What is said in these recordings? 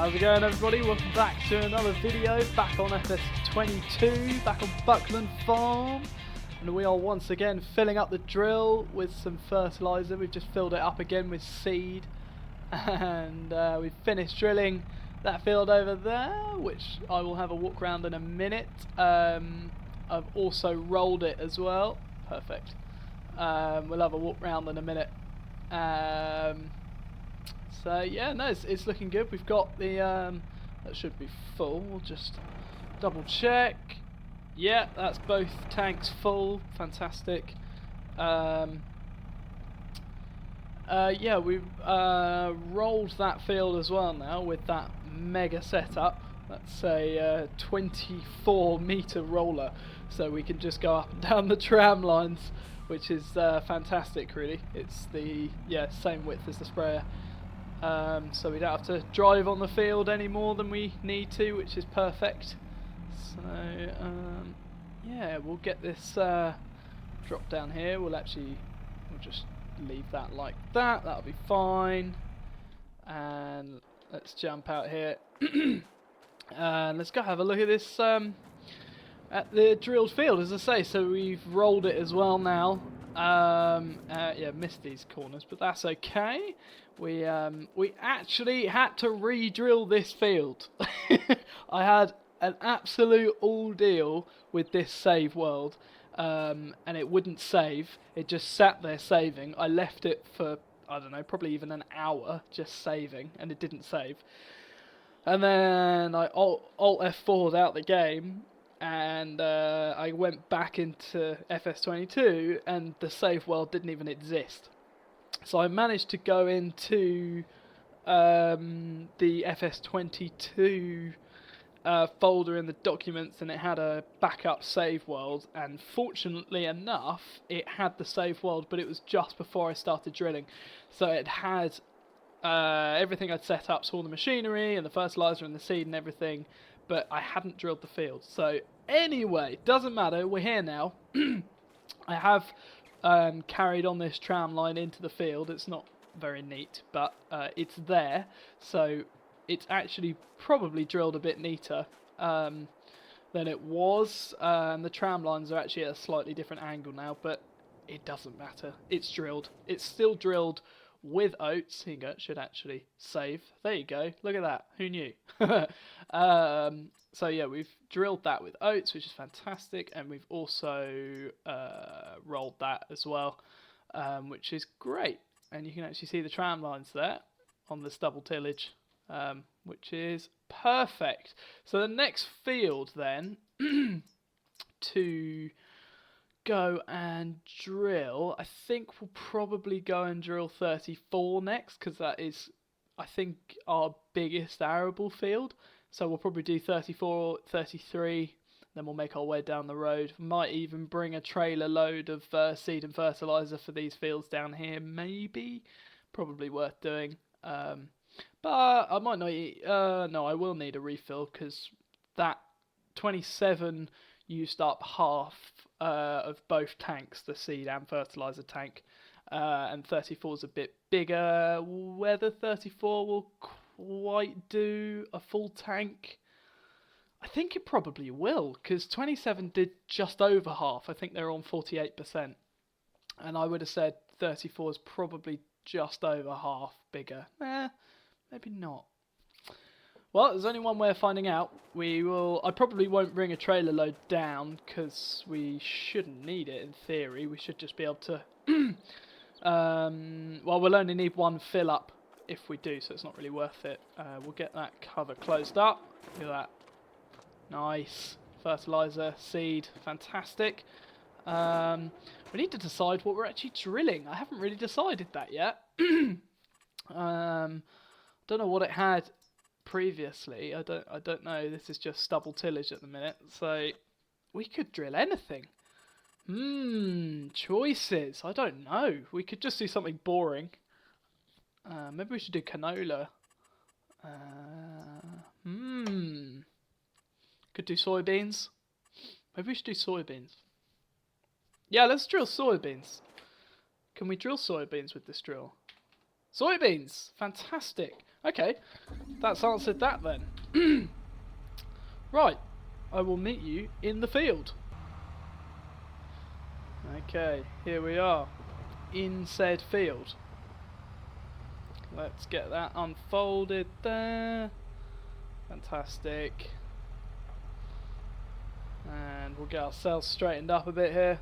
How's it going, everybody? Welcome back to another video, back on FS22, back on Buckland farm, and we are once again filling up the drill with some fertiliser. We've just filled it up again with seed, and we've finished drilling that field over there, which I will have a walk around in a minute. I've also rolled it as well. Perfect. We'll have a walk round in a minute. So yeah, no, it's looking good. We've got the that should be full. We'll just double check. Yeah, that's both tanks full. Fantastic. Yeah, we've rolled that field as well now with that mega setup. That's a 24-meter roller, so we can just go up and down the tram lines, which is fantastic. Really, it's the same width as the sprayer. So we don't have to drive on the field any more than we need to, which is perfect. So yeah, we'll get this drop down here. We'll just leave that like that. That'll be fine. And let's jump out here. And let's go have a look at this at the drilled field, as I say. So we've rolled it as well now. Yeah, missed these corners, but that's okay. We actually had to re-drill this field. I had an absolute ordeal with this save world, and it wouldn't save. It just sat there saving. I left it for, I don't know, probably even an hour just saving, and it didn't save. And then I Alt F4'd out the game, and I went back into FS22, and the save world didn't even exist. So I managed to go into the FS22 folder in the documents, and it had a backup save world, and fortunately enough it had the save world, but it was just before I started drilling, so it had everything I'd set up, so all the machinery and the fertilizer and the seed and everything, but I hadn't drilled the field. So anyway, doesn't matter, we're here now. I have carried on this tram line into the field. It's not very neat, but it's there, so it's actually probably drilled a bit neater than it was. The tram lines are actually at a slightly different angle now, but it doesn't matter. It's drilled. It's still drilled with oats. Here you go. It should actually save. There you go. Look at that. Who knew? So yeah, we've drilled that with oats, which is fantastic, and we've also rolled that as well, which is great. And you can actually see the tram lines there on this double tillage, which is perfect. So the next field then to go and drill, I think we'll probably go and drill 34 next, because that is, I think, our biggest arable field. So we'll probably do 34, 33, then we'll make our way down the road. Might even bring a trailer load of seed and fertiliser for these fields down here, maybe. Probably worth doing. But I might not, no, I will need a refill, because that 27 used up half of both tanks, the seed and fertiliser tank, and 34 is a bit bigger. Whether 34 will quite do a full tank, I think it probably will, because 27 did just over half. I think they're on 48%, and I would have said 34 is probably just over half bigger. Maybe not. Well, there's only one way of finding out. I probably won't bring a trailer load down, because we shouldn't need it in theory. We should just be able to well, we'll only need one fill up if we do, so it's not really worth it. We'll get that cover closed up. Look at that. Nice. Fertiliser, seed, fantastic. We need to decide what we're actually drilling. I haven't really decided that yet. Don't know what it had previously. I don't know. This is just stubble tillage at the minute, so we could drill anything. Choices. I don't know. We could just do something boring. Maybe we should do canola. Could do soybeans. Maybe we should do soybeans. Yeah, let's drill soybeans. Can we drill soybeans with this drill? Soybeans! Fantastic. Okay, that's answered that then. Right, I will meet you in the field. Okay, here we are, in said field. Let's get that unfolded there. Fantastic. And we'll get ourselves straightened up a bit here.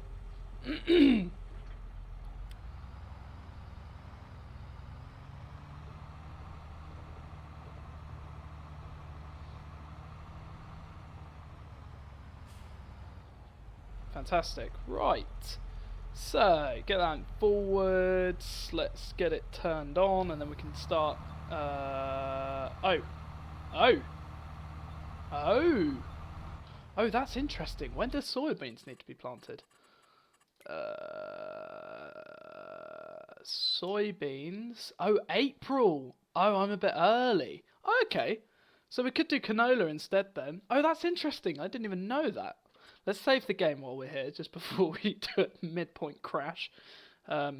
Fantastic. Right. So, get that forwards. Let's get it turned on, and then we can start. Oh. Oh, that's interesting. When does soybeans need to be planted? Soybeans. Oh, April. Oh, I'm a bit early. Okay. So we could do canola instead then. Oh, that's interesting. I didn't even know that. Let's save the game while we're here, just before we do a midpoint crash. Part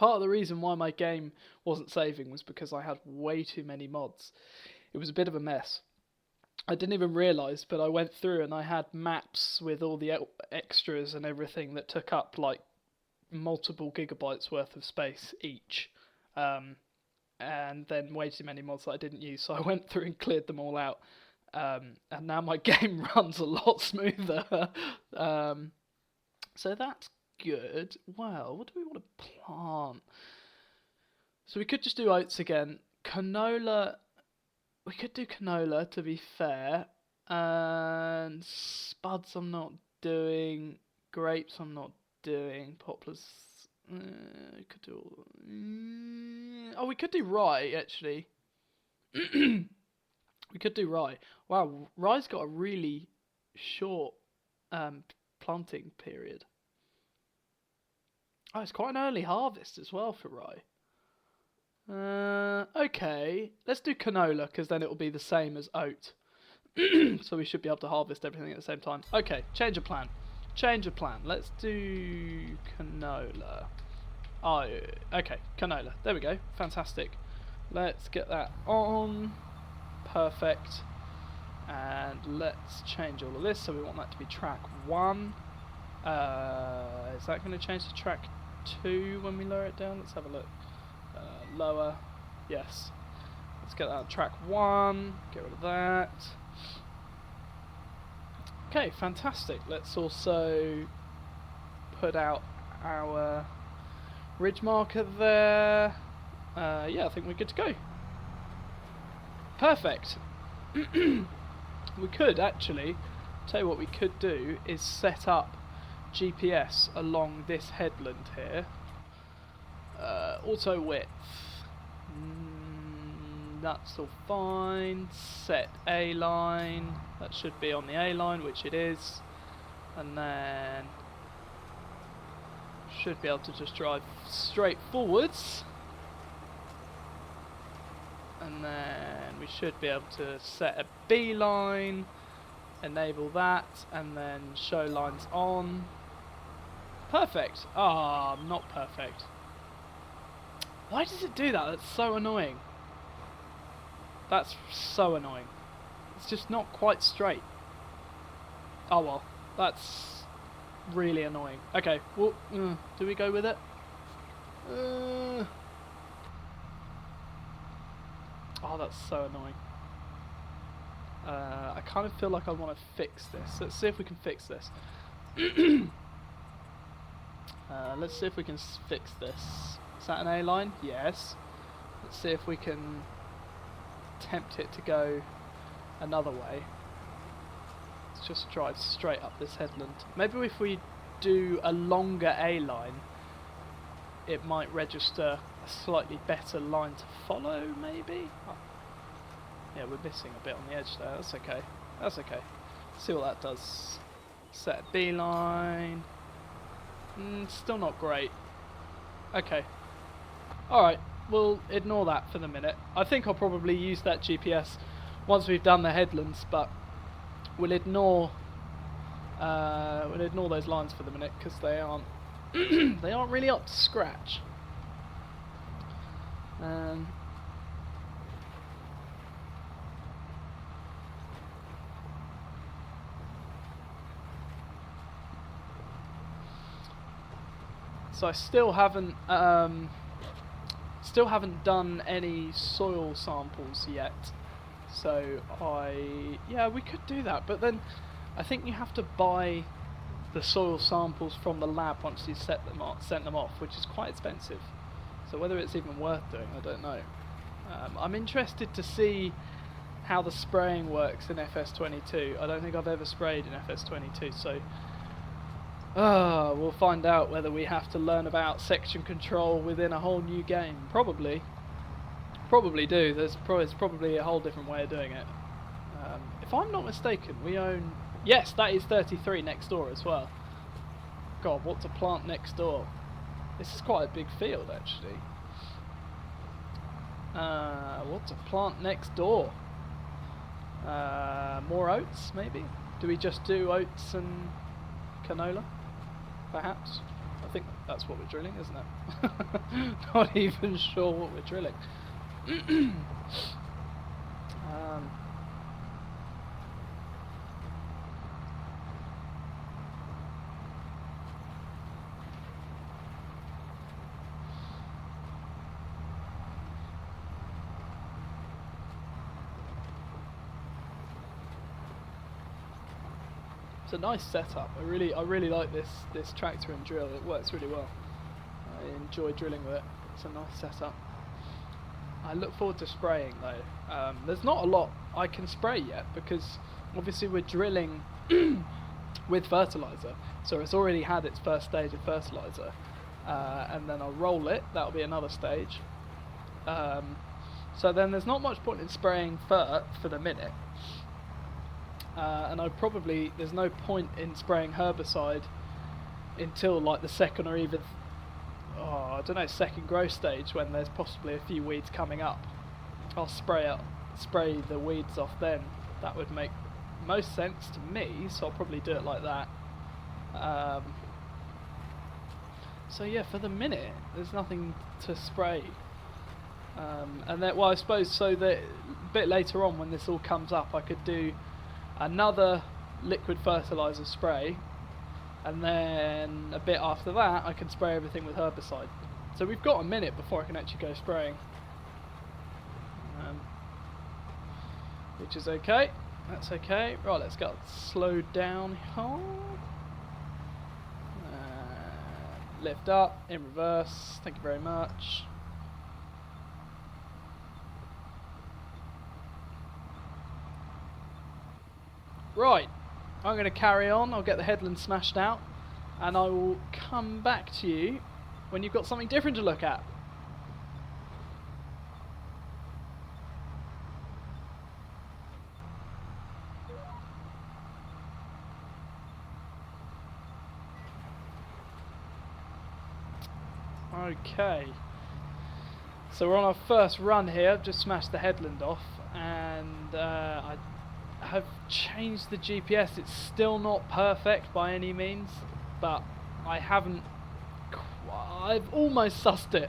of the reason why my game wasn't saving was because I had way too many mods. It was a bit of a mess. I didn't even realise, but I went through and I had maps with all the extras and everything that took up like multiple gigabytes worth of space each. And then way too many mods that I didn't use, so I went through and cleared them all out. And now my game runs a lot smoother. So that's good. Well, what do we want to plant? So we could just do oats again. Canola. We could do canola, to be fair. And spuds I'm not doing. Grapes I'm not doing. Poplars. We could do. Oh, we could do rye actually. We could do rye. Wow, rye's got a really short planting period. Oh, it's quite an early harvest as well for rye. Okay, let's do canola, because then it will be the same as oat. So we should be able to harvest everything at the same time. Okay, change of plan. Change of plan. Let's do canola. Oh, okay, canola. There we go. Fantastic. Let's get that on. Perfect. And let's change all of this. So we want that to be track 1. Is that going to change to track 2 when we lower it down? Let's have a look. Lower. Yes. Let's get that on track 1. Get rid of that. Okay, fantastic. Let's also put out our ridge marker there. Yeah, I think we're good to go. Perfect. We could actually, tell you what we could do is set up GPS along this headland here. Auto width. That's all fine. Set A line. That should be on the A line, which it is. And then should be able to just drive straight forwards. And then we should be able to set a B line, enable that, and then show lines on. Perfect. Ah, not perfect. Why does it do that? That's so annoying. That's so annoying. It's just not quite straight. Oh well, that's really annoying. Okay, well, do we go with it? Oh, that's so annoying. I kind of feel like I want to fix this. Let's see if we can fix this. Let's see if we can fix this. Is that an A line? Yes. Let's see if we can tempt it to go another way. Let's just drive straight up this headland. Maybe if we do a longer A line, it might register a slightly better line to follow, maybe? Oh. Yeah, we're missing a bit on the edge there. That's okay. That's okay. Let's see what that does. Set a B line. Still not great. Okay. Alright, we'll ignore that for the minute. I think I'll probably use that GPS once we've done the headlands, but we'll ignore those lines for the minute because they aren't they aren't really up to scratch. So I still haven't done any soil samples yet. So we could do that, but then I think you have to buy the soil samples from the lab once you sent them off, which is quite expensive. So whether it's even worth doing, I don't know. I'm interested to see how the spraying works in FS22. I don't think I've ever sprayed in FS22, so we'll find out whether we have to learn about section control within a whole new game. Probably do. There's probably a whole different way of doing it. If I'm not mistaken, we own... Yes, that is 33 next door as well. God, what to plant next door? This is quite a big field, actually. What to plant next door? More oats, maybe? Do we just do oats and canola? Perhaps? I think that's what we're drilling, isn't it? Not even sure what we're drilling. It's a nice setup. I really like this tractor and drill. It works really well. I enjoy drilling with it. It's a nice setup. I look forward to spraying though. There's not a lot I can spray yet because obviously we're drilling with fertilizer, so it's already had its first stage of fertilizer, and then I'll roll it. That'll be another stage. So then there's not much point in spraying fert for the minute. And there's no point in spraying herbicide until like the second or even, I don't know, second growth stage when there's possibly a few weeds coming up. I'll spray the weeds off then. That would make most sense to me, so I'll probably do it like that. So yeah, for the minute, there's nothing to spray. And then, well, I suppose so that a bit later on when this all comes up, I could do another liquid fertilizer spray, and then a bit after that I can spray everything with herbicide. So we've got a minute before I can actually go spraying, which is okay. That's okay. Right, let's get slowed down. Lift up, in reverse. Thank you very much. Right, I'm going to carry on. I'll get the headland smashed out, and I will come back to you when you've got something different to look at. Okay, so we're on our first run here. I've just smashed the headland off, and I have changed the GPS. It's still not perfect by any means, but I've almost sussed it.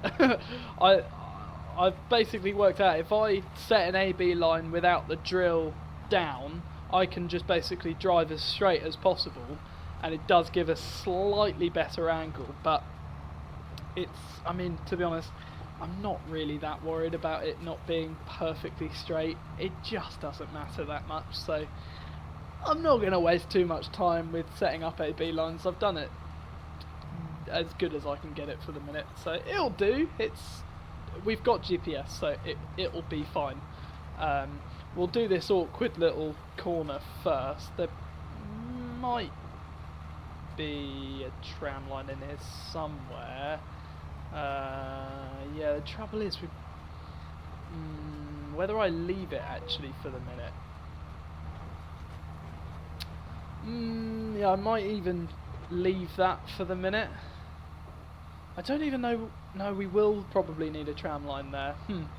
I've basically worked out if I set an AB line without the drill down, I can just basically drive as straight as possible, and it does give a slightly better angle, but I mean, to be honest, I'm not really that worried about it not being perfectly straight. It just doesn't matter that much, so I'm not going to waste too much time with setting up AB lines. I've done it as good as I can get it for the minute, so it'll do. We've got GPS, so it'll be fine. We'll do this awkward little corner first. There might be a tram line in here somewhere. Yeah, the trouble is whether I leave it actually for the minute. Yeah, I might even leave that for the minute. I don't even know. No, we will probably need a tram line there.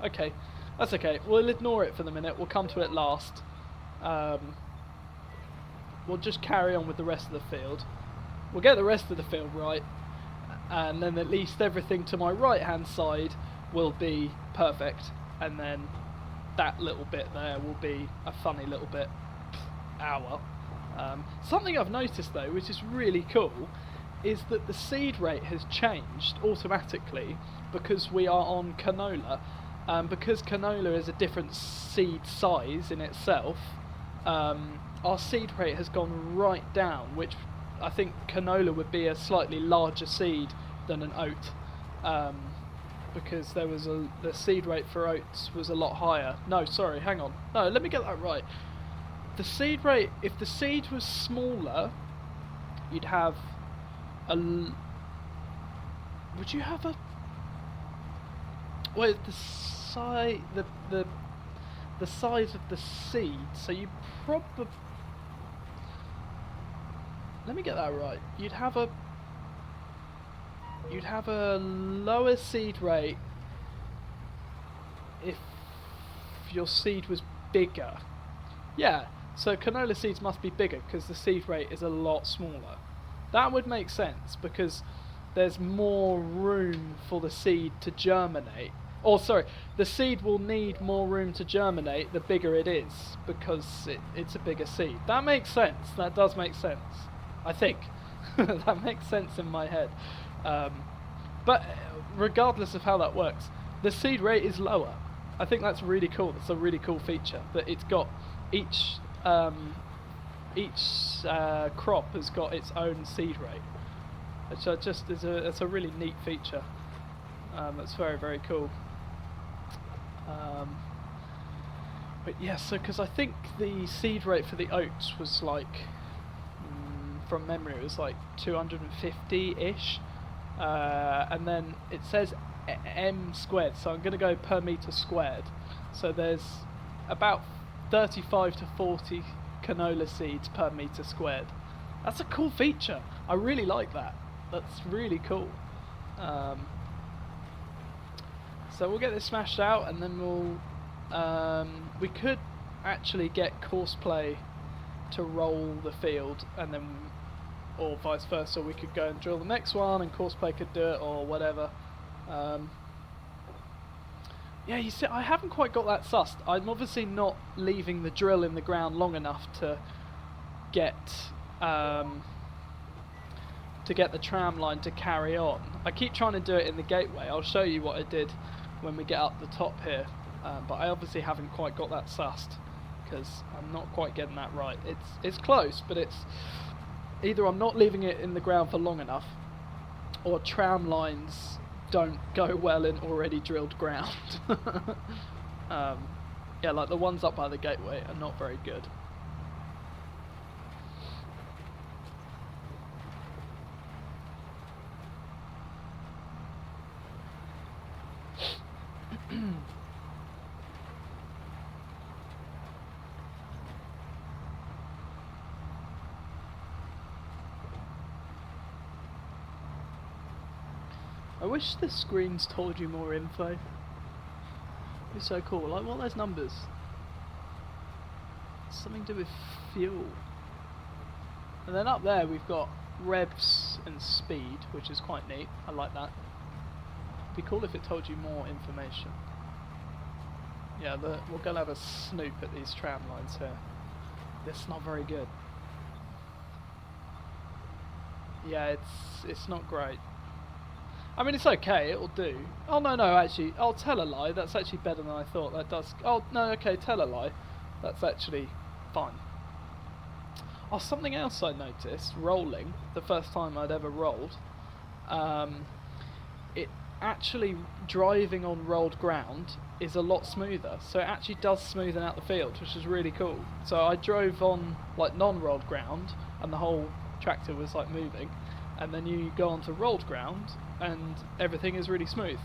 Okay, that's okay. We'll ignore it for the minute. We'll come to it last. We'll just carry on with the rest of the field. We'll get the rest of the field right, and then at least everything to my right hand side will be perfect, and then that little bit there will be a funny little bit. Something I've noticed though, which is really cool, is that the seed rate has changed automatically because we are on canola. Because canola is a different seed size in itself, our seed rate has gone right down, which I think canola would be a slightly larger seed than an oat, because the seed rate for oats was a lot higher. No, sorry, hang on. No, let me get that right. The seed rate, if the seed was smaller, you'd have would you have a... Well, the size of the seed, so you probably... Let me get that right. You'd have a lower seed rate if your seed was bigger. Yeah, so canola seeds must be bigger because the seed rate is a lot smaller. That would make sense because there's more room for the seed to germinate. Or sorry, the seed will need more room to germinate the bigger it is because it's a bigger seed. That makes sense. That does make sense. I think. That makes sense in my head. But regardless of how that works, the seed rate is lower. I think that's really cool. That's a really cool feature. That it's got each crop has got its own seed rate, which it's a really neat feature. That's very, very cool. But yeah, so because I think the seed rate for the oats was like, from memory, it was like 250-ish, and then it says m squared, so I'm going to go per meter squared. So there's about 35 to 40 canola seeds per meter squared. That's a cool feature. I really like that. That's really cool. So we'll get this smashed out, and then we could actually get Courseplay to roll the field, and then, or vice versa, we could go and drill the next one and Courseplay could do it, or whatever. Yeah, you see, I haven't quite got that sussed. I'm obviously not leaving the drill in the ground long enough to get the tram line to carry on. I keep trying to do it in the gateway. I'll show you what I did when we get up the top here, but I obviously haven't quite got that sussed because I'm not quite getting that right. It's close, but it's either I'm not leaving it in the ground for long enough, or tram lines don't go well in already drilled ground. Yeah, like the ones up by the gateway are not very good. I wish the screens told you more info. It's so cool. Like, what are those numbers? Something to do with fuel. And then up there we've got revs and speed, which is quite neat. I like that. It'd be cool if it told you more information. Yeah, we're going to have a snoop at these tram lines here. It's not very good. Yeah, it's not great. I mean, it's okay, it'll do. Oh, no, actually, I'll tell a lie. That's actually better than I thought. That does... Oh, no, okay, tell a lie. That's actually fine. Oh, something else I noticed, rolling, the first time I'd ever rolled, it actually, driving on rolled ground is a lot smoother. So it actually does smoothen out the field, which is really cool. So I drove on, like, non-rolled ground, and the whole tractor was, like, moving. And then you go onto rolled ground, and everything is really smooth.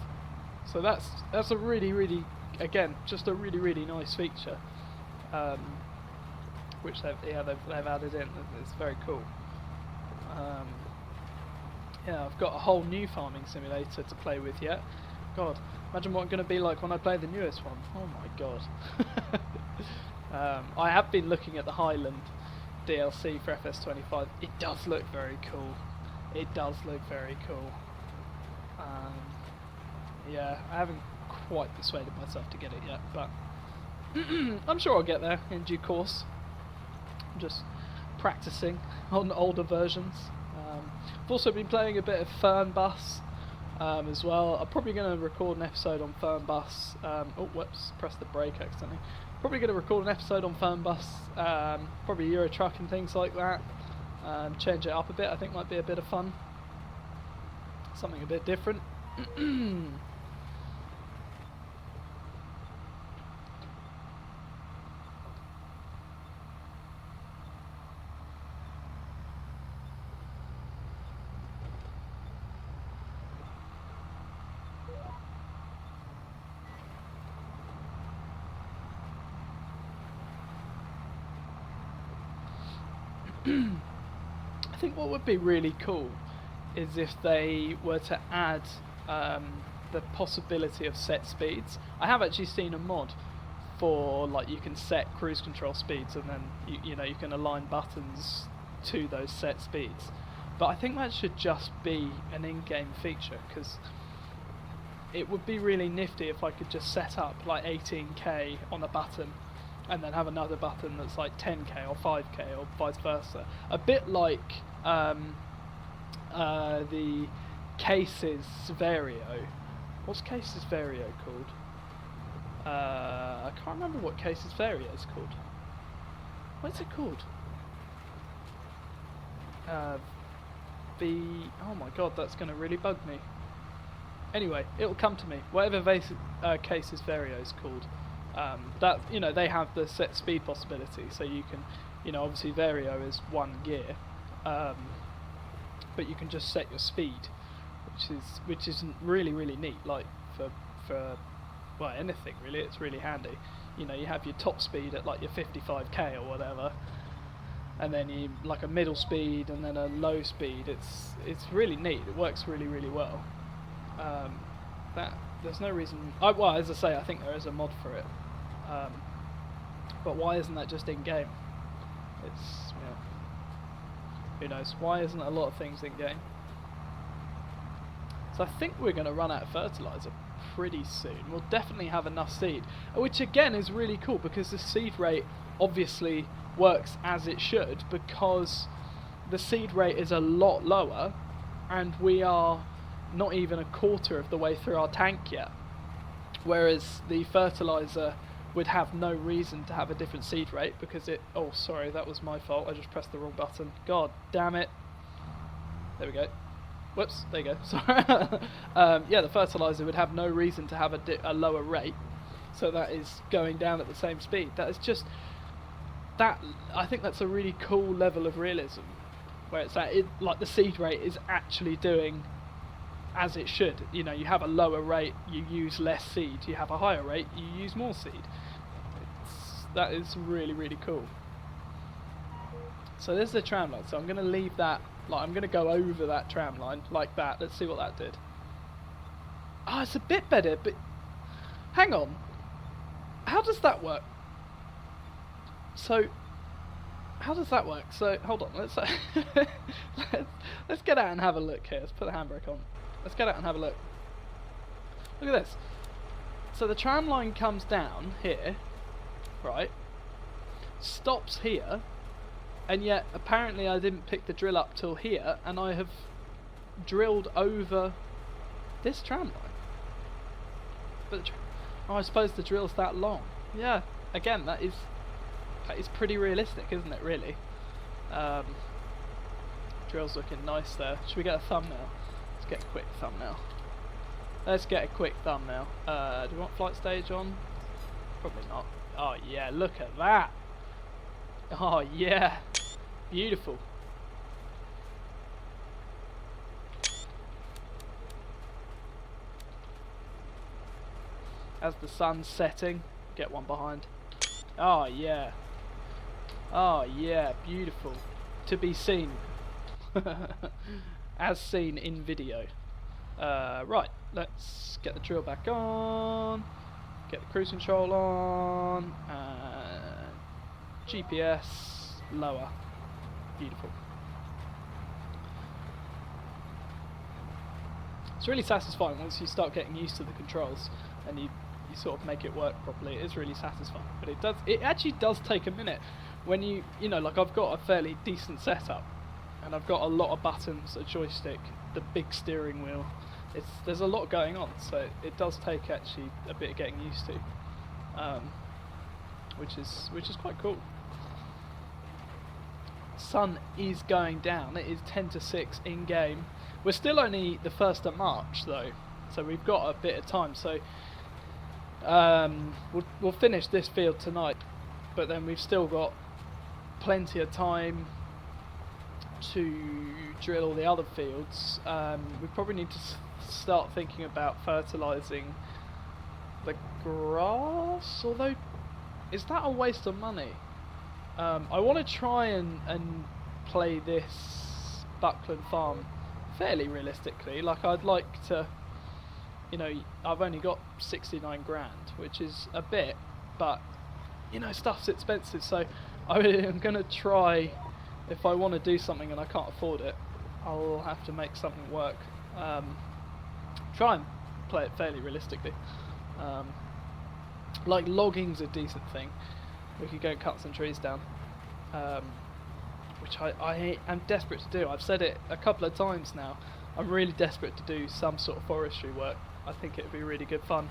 So that's a really, really, again, just a really, really nice feature, which they've added in. It's very cool. Yeah, I've got a whole new farming simulator to play with yet. God, imagine what I'm going to be like when I play the newest one. Oh my god. I have been looking at the Highland DLC for FS25. It does look very cool. It does look very cool. Yeah, I haven't quite persuaded myself to get it yet, but I'm sure I'll get there in due course. I'm just practicing on older versions. I've also been playing a bit of Fern Bus as well. I'm probably going to record an episode on Fern Bus. Oh, whoops, pressed the brake accidentally. Probably going to record an episode on Fern Bus, probably Euro Truck and things like that. Change it up a bit, I think might be a bit of fun. Something a bit different. I think what would be really cool is if they were to add the possibility of set speeds. I have actually seen a mod for, like, you can set cruise control speeds and then you know you can align buttons to those set speeds. But I think that should just be an in-game feature, because it would be really nifty if I could just set up like 18k on a button and then have another button that's like 10k or 5k or vice versa. A bit like the Cases Vario. What's Cases Vario called? I can't remember what Cases Vario is called. What's it called? Oh my god, that's going to really bug me. Anyway, it'll come to me. Whatever Cases Vario is called. That, you know, they have the set speed possibility, so you can, you know, obviously Vario is 1 gear, but you can just set your speed, which is really neat. Like for well, anything really, it's really handy. You know, you have your top speed at like your 55k or whatever, and then you like a middle speed and then a low speed. It's really neat. It works really well. There's no reason. Well, as I say, I think there is a mod for it. But why isn't that just in game? It's, you know, who knows? Why isn't a lot of things in game? So I think we're going to run out of fertilizer pretty soon. We'll definitely have enough seed, which again is really cool because the seed rate obviously works as it should, because the seed rate is a lot lower and we are not even a quarter of the way through our tank yet, whereas the fertilizer would have no reason to have a different seed rate because it... Oh, sorry, that was my fault. I just pressed the wrong button. God damn it. There we go. Whoops, there you go. Sorry. Yeah, the fertilizer would have no reason to have a lower rate, so that is going down at the same speed. That is just... that. I think that's a really cool level of realism, where it's at, like the seed rate is actually doing as it should. You know, you have a lower rate, you use less seed. You have a higher rate, you use more seed. That is really cool. So there's the tram line. So I'm going to leave that, like I'm going to go over that tram line like that. Let's see what that did. Oh, it's a bit better, but hang on. How does that work? So how does that work? So hold on, let's get out and have a look here. Let's put the handbrake on. Let's get out and have a look. Look at this. So the tram line comes down here, right? Stops here, and yet apparently I didn't pick the drill up till here, and I have drilled over this tram line. But oh, I suppose the drill's that long. Yeah, again, that is pretty realistic, isn't it, really? Drill's looking nice there. Should we get a thumbnail? Let's get a quick thumbnail. Let's get a quick thumbnail. Do we want flight stage on? Probably not. Oh yeah, look at that! Oh yeah! Beautiful. As the sun's setting, get one behind. Oh yeah. Oh yeah, beautiful. To be seen. As seen in video. Right, let's get the drill back on. Get the cruise control on. GPS lower. Beautiful. It's really satisfying once you start getting used to the controls and you sort of make it work properly. It is really satisfying, but it actually does take a minute when you know, like I've got a fairly decent setup, and I've got a lot of buttons, a joystick, the big steering wheel. There's a lot going on, so it does take actually a bit of getting used to, which is quite cool. Sun is going down. It is 10 to 6 in game. We're still only the 1st of March though, so we've got a bit of time. So we'll finish this field tonight, but then we've still got plenty of time to drill all the other fields. We probably need to start thinking about fertilising the grass, although is that a waste of money? I want to try and play this Buckland farm fairly realistically. Like, I'd like to, you know, I've only got 69 grand, which is a bit, but you know, stuff's expensive, so I'm gonna try. If I want to do something and I can't afford it, I'll have to make something work. Try and play it fairly realistically. Like, logging's a decent thing. We could go and cut some trees down, which I am desperate to do. I've said it a couple of times now. I'm really desperate to do some sort of forestry work. I think it would be really good fun,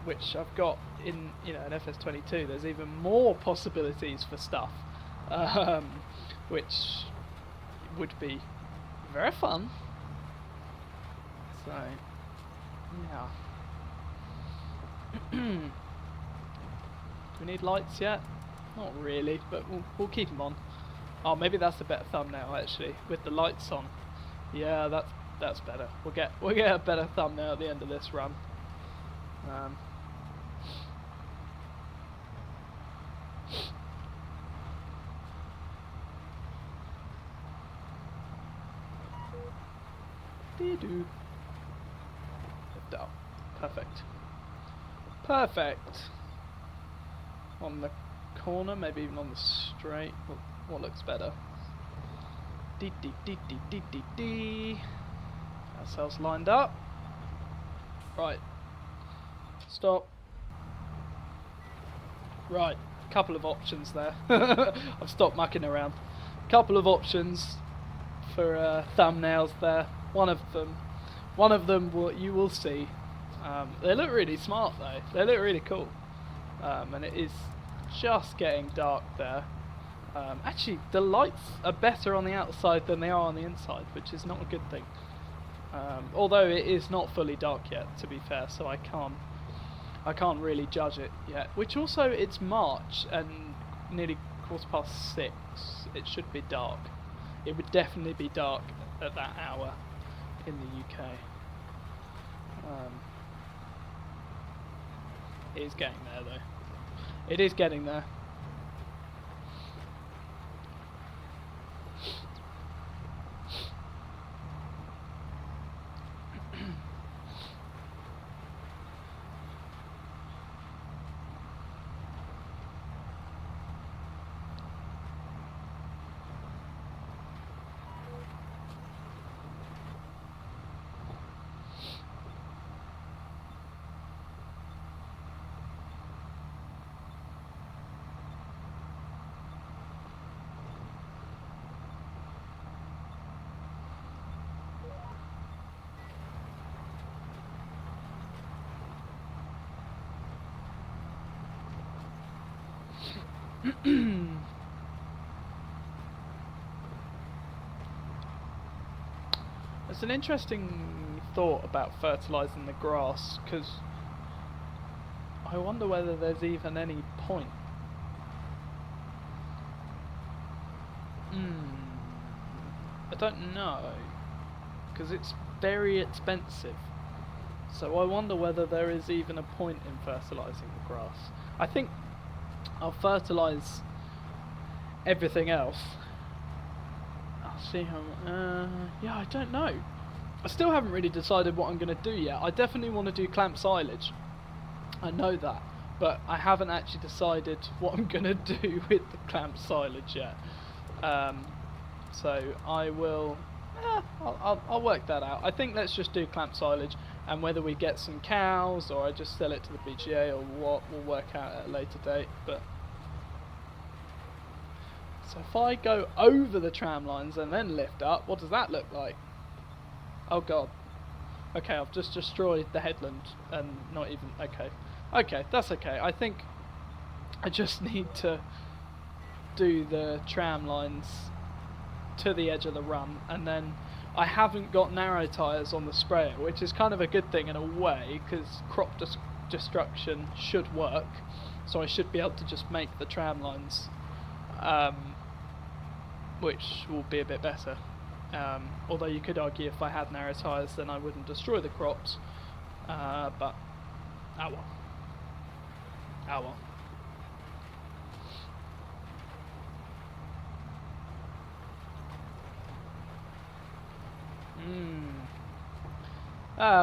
which I've got in, you know, in FS22. There's even more possibilities for stuff, which would be very fun. So yeah. Do we need lights yet? Not really, but we'll keep them on. Oh, maybe that's a better thumbnail actually, with the lights on. Yeah, that's better. We'll get a better thumbnail at the end of this run. Dee-doo. Lift up. Perfect. Perfect. On the corner, maybe even on the straight. What looks better? Dee dee dee dee dee dee dee. Ourselves lined up. Right. Stop. Right. Couple of options there. I've stopped mucking around. Couple of options for thumbnails there. One of them you will see. They look really smart though. They look really cool. And it is just getting dark there. Actually, the lights are better on the outside than they are on the inside, which is not a good thing. Although it is not fully dark yet, to be fair, so I can't really judge it yet. Which also, it's March and nearly 6:15. It should be dark. It would definitely be dark at that hour in the UK. It is getting there though. It is getting there. It's an interesting thought about fertilising the grass, because I wonder whether there's even any point. I don't know, because it's very expensive. So I wonder whether there is even a point in fertilising the grass. I think I'll fertilise everything else. I'll see how... yeah, I don't know. I still haven't really decided what I'm going to do yet. I definitely want to do clamp silage. I know that. But I haven't actually decided what I'm going to do with the clamp silage yet. So I will... I'll work that out. I think let's just do clamp silage, and whether we get some cows or I just sell it to the BGA or what, we'll work out at a later date. But So if I go over the tram lines and then lift up, what does that look like? Oh god. Okay, I've just destroyed the headland and not even... Okay. Okay, that's okay. I think I just need to do the tram lines to the edge of the run, and then I haven't got narrow tyres on the sprayer, which is kind of a good thing in a way, because crop destruction should work, so I should be able to just make the tram lines, which will be a bit better. Although you could argue if I had narrow tyres then I wouldn't destroy the crops, but oh well. Oh well.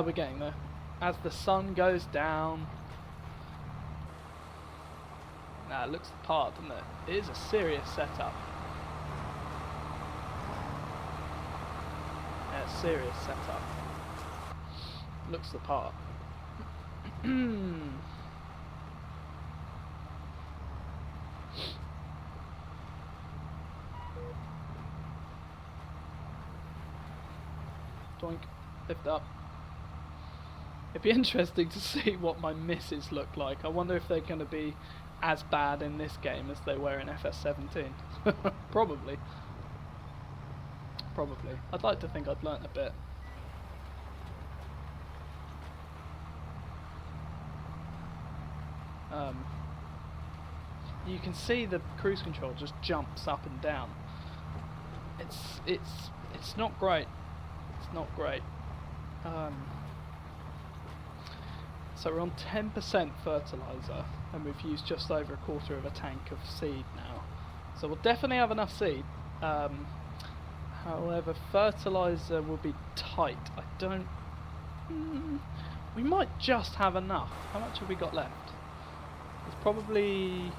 We're getting there. As the sun goes down. It looks the part, doesn't it? It is a serious setup. Yeah, serious setup. Looks the part. Doink. Lift up. It'd be interesting to see what my misses look like. I wonder if they're going to be as bad in this game as they were in FS17. Probably. Probably. I'd like to think I'd learnt a bit. You can see the cruise control just jumps up and down. It's not great. It's not great. So we're on 10% fertiliser, and we've used just over a quarter of a tank of seed now. So we'll definitely have enough seed. However, fertiliser will be tight. I don't... we might just have enough. How much have we got left? It's probably...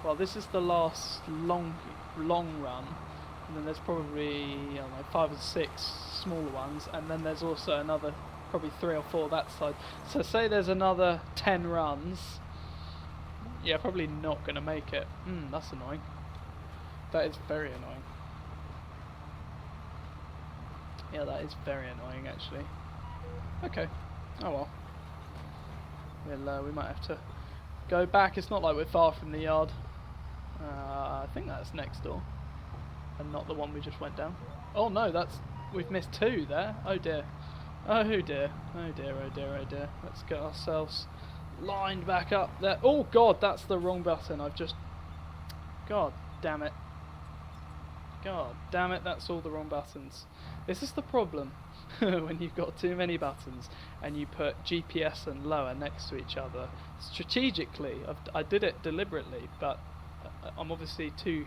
Well, this is the last long run. And then there's probably, I don't know, 5 or 6 smaller ones. And then there's also another... probably 3 or 4 that side. So say there's another 10 runs. Yeah, probably not going to make it. That's annoying. That is very annoying. Yeah, that is very annoying actually. Okay. Oh well. We might have to go back. It's not like we're far from the yard. I think that's next door. And not the one we just went down. Oh no, that's... we've missed 2 there. Oh dear. Oh dear, oh dear, oh dear, oh dear. Let's get ourselves lined back up there. Oh god, that's the wrong button. I've just... God damn it. God damn it, that's all the wrong buttons. This is the problem when you've got too many buttons and you put GPS and lower next to each other. Strategically, I did it deliberately, but I'm obviously too...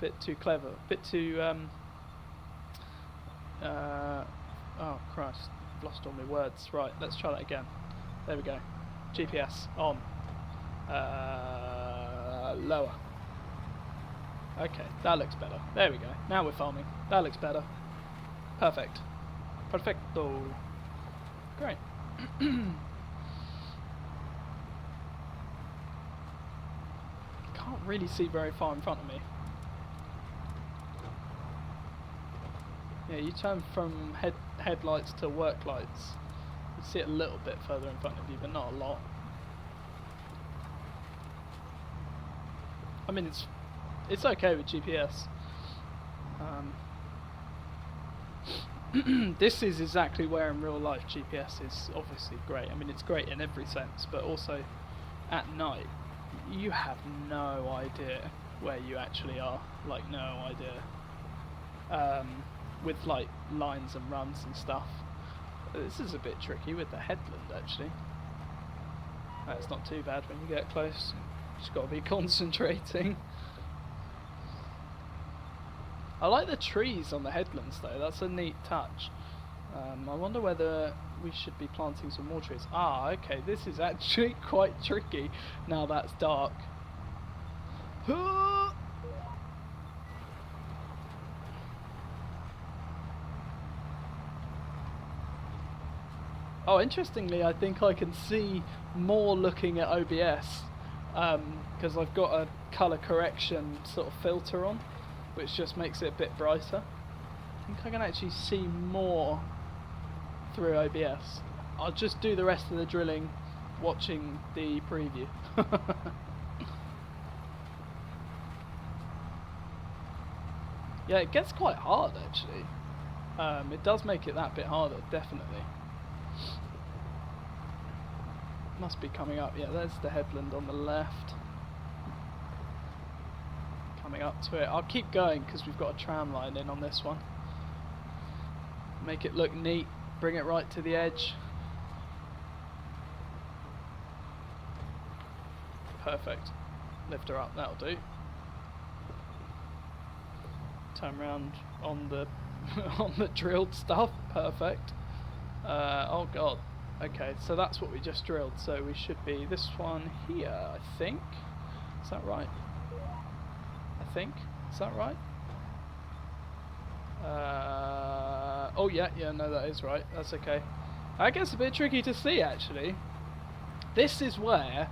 bit too clever. Bit too... oh Christ, I've lost all my words. Right, let's try that again. There we go. GPS on. Lower. Okay, that looks better. There we go. Now we're farming. That looks better. Perfect. Perfecto. Great. Can't really see very far in front of me. Yeah, you turn from headlights to work lights. You see it a little bit further in front of you, but not a lot. I mean, it's okay with GPS. This is exactly where in real life GPS is obviously great. I mean, it's great in every sense, but also at night you have no idea where you actually are. Like, no idea. With like lines and runs and stuff. This is a bit tricky with the headland actually. It's not too bad when you get close. Just got to be concentrating. I like the trees on the headlands though, that's a neat touch. I wonder whether we should be planting some more trees. Ah, okay, this is actually quite tricky now that's dark. Oh, interestingly, I think I can see more looking at OBS because I've got a colour correction sort of filter on, which just makes it a bit brighter. I think I can actually see more through OBS. I'll just do the rest of the drilling watching the preview. Yeah, it gets quite hard actually. It does make it that bit harder, definitely. Must be coming up. Yeah, there's the headland on the left. Coming up to it. I'll keep going because we've got a tram line in on this one. Make it look neat. Bring it right to the edge. Perfect. Lift her up, that'll do. Turn around on the on the drilled stuff. Perfect. Oh god. Okay, so that's what we just drilled. So we should be this one here, I think. Is that right? I think. Is that right? Oh yeah, no, that is right. That's okay. I guess a bit tricky to see actually. This is where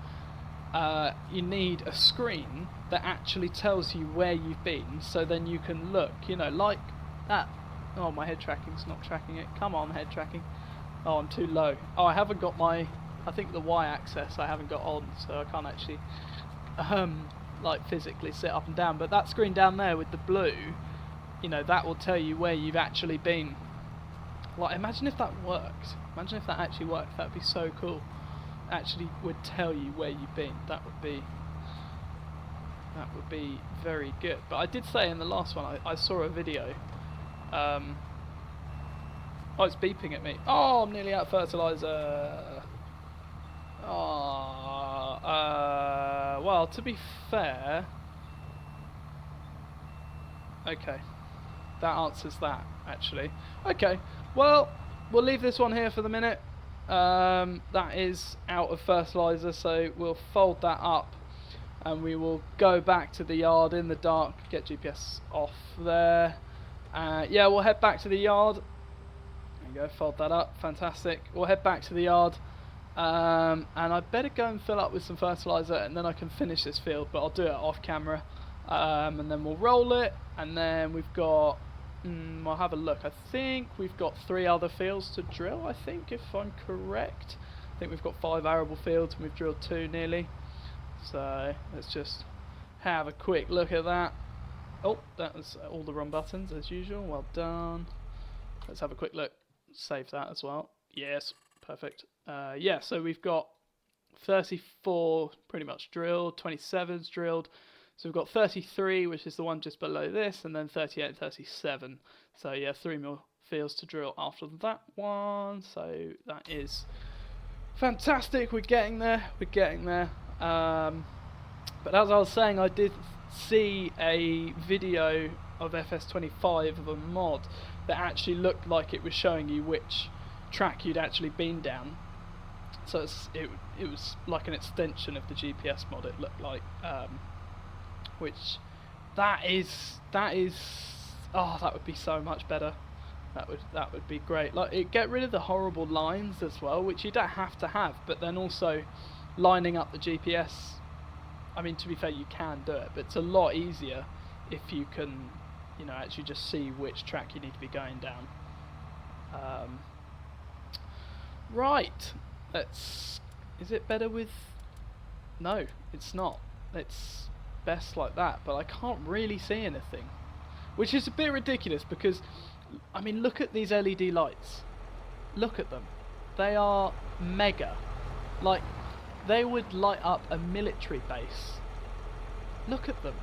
you need a screen that actually tells you where you've been, so then you can look, you know, like that. Oh, my head tracking's not tracking it. Come on, head tracking. Oh, I'm too low. Oh, I haven't got my, I think the Y-axis I haven't got on, so I can't actually like physically sit up and down. But that screen down there with the blue, you know, that will tell you where you've actually been. Like, imagine if that worked. Imagine if that actually worked. That'd be so cool. Actually would tell you where you've been. That would be very good. But I did say in the last one I saw a video. Oh, it's beeping at me. Oh, I'm nearly out of fertilizer. Oh, well, to be fair, okay, that answers that actually. Okay, well, we'll leave this one here for the minute. That is out of fertilizer, so we'll fold that up and we will go back to the yard in the dark. Get GPS off there. Yeah, we'll head back to the yard. There you go, fold that up, fantastic. We'll head back to the yard, and I better go and fill up with some fertilizer and then I can finish this field, but I'll do it off camera. And then we'll roll it, and then we've got, I'll have a look. I think we've got 3 other fields to drill, I think, if I'm correct. I think we've got 5 arable fields and we've drilled 2 nearly. So let's just have a quick look at that. Oh, that was all the wrong buttons as usual. Well done. Let's have a quick look. Save that as well. Yes, perfect. Yeah, so we've got 34 pretty much drilled, 27's drilled. So we've got 33, which is the one just below this, and then 38 and 37. So yeah, 3 more fields to drill after that one. So that is fantastic. We're getting there. We're getting there. But as I was saying, I did see a video of FS22 of a mod that actually looked like it was showing you which track you'd actually been down. So it was like an extension of the GPS mod, it looked like. Which that is oh, that would be so much better. That would be great. Like, it get rid of the horrible lines as well, which you don't have to have, but then also lining up the GPS. I mean, to be fair, you can do it, but it's a lot easier if you can, you know, actually just see which track you need to be going down. Right, is it better with, no, it's not. It's best like that, but I can't really see anything, which is a bit ridiculous because, I mean, look at these LED lights. Look at them. They are mega. Like, they would light up a military base. Look at them.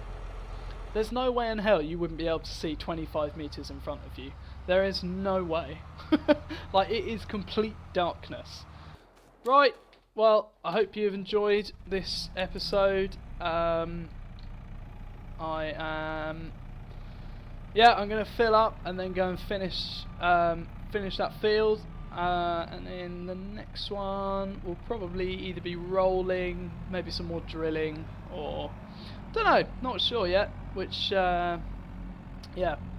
There's no way in hell you wouldn't be able to see 25 meters in front of you. There is no way. Like, it is complete darkness. Right, well, I hope you've enjoyed this episode. I'm going to fill up and then go and finish that field, and in the next one we'll probably either be rolling, maybe some more drilling, or don't know, not sure yet, which yeah,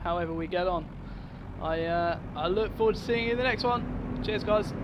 however we get on. I look forward to seeing you in the next one. Cheers guys.